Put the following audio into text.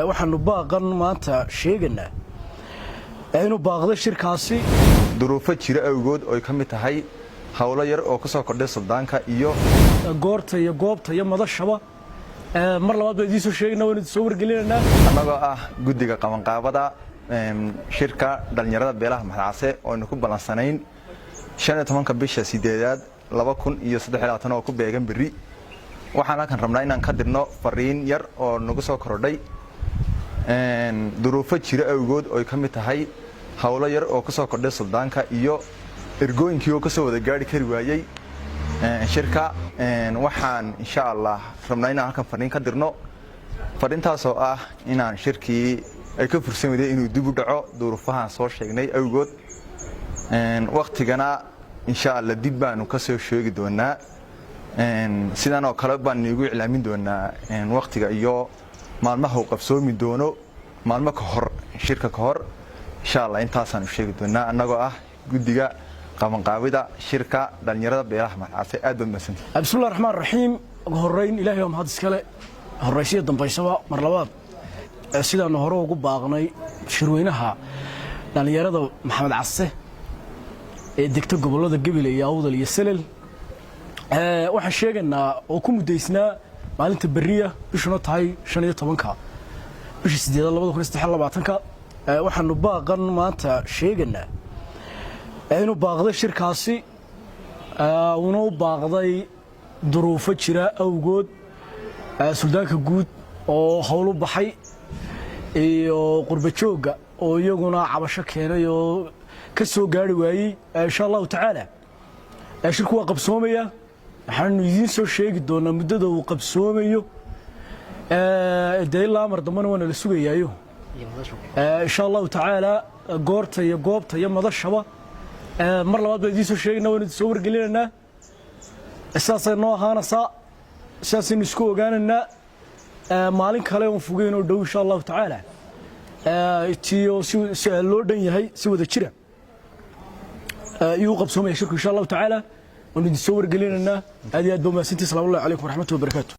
waxaanu baaqan maanta sheegaynaa inuu baaqdo shirkaasi duruufo jira awgood oo ka mid tahay hawlo yar oo ka soo kordhay suldaanka iyo goorta iyo goobta iyo madashaba mar labaad baa idin soo sheegaynaa inuu soo wargelinayna anagoo ah guddiga qabanqaabada shirka dhalinyarada beelaha Maxaase oo ku balansanayn 15 bisha 8aad 2023 oo ku beegan bari waxaan halkan rabnaa inaan ka dirno fariin yar oo nagu soo kordhay duruufo jira awgood oo ka mid tahay hawlo yar oo ka soo kordhay suldaanka iyo ergooyinkii oo ka soo wada gaari kari waayay shirka waxaan insha Allah rabnaa inaan halkan fariin ka dirno fariintaas oo ah inaan shirkii ay ka fursan weyday inuu dib u dhaco duruufahan soo sheegnay awgood waqtigana insha Allah dib baanu ka soo sheegi doonaa sidaan oo kale baan igu iclaamin doonaa waqtiga iyo maalmaha uu qabsoomi doono maalmo ka hor shirka ka hor insha Allah intaasaan sheegi doonaa anagoo ah guddiga qabanqaabida shirka dhalinyarada beelaha Maxaase aad baan maasantay bismillaahir rahmaanir rahiim horeyn ilaahay oo mahad iskale horeysiyo dambaysaba mar labaad sidaan hore ugu baaqnay shirweynaha dhalinyarada Maxaase ee degta gobolada Gabil iyo Awdal iyo Salel waxaan sheegaynaa oo ku mudaysnaa maalinta bariya bishuna tahay 15 bishii 8 2023 waxaanu baaqan maanta sheegaynaa inuu baaqdo shirkaasi uu baaqday duruufo jira awgood suldaanka guud oo hawlo baxay iyo qurba jooga oo iyaguna cabasho keenay oo ka soo gaari waayay insha Allah ta'ala shirku waa qabsoomaya waxaanu idin soo sheegi doonaa muddada uu qabsoomayo ilaa mar dambana waa la sugayaayo insha Allah ta'ala goorta iyo goobta iyo madashaba mar labaad baa idin soo sheegaynaa inuu soo wargelinaynaa asaasay noo ahaanaysaa asaasay isku ogaanaynaa maalin kale oo fogeyn oo dhow insha Allah ta'ala tiyo si loo dhan yahay si wada jira يوقف سومي شركة إن شاء الله تعالى وندي صور قليلنا هذه الدوم سنتي صلى الله عليه ورحمة الله وبركاته.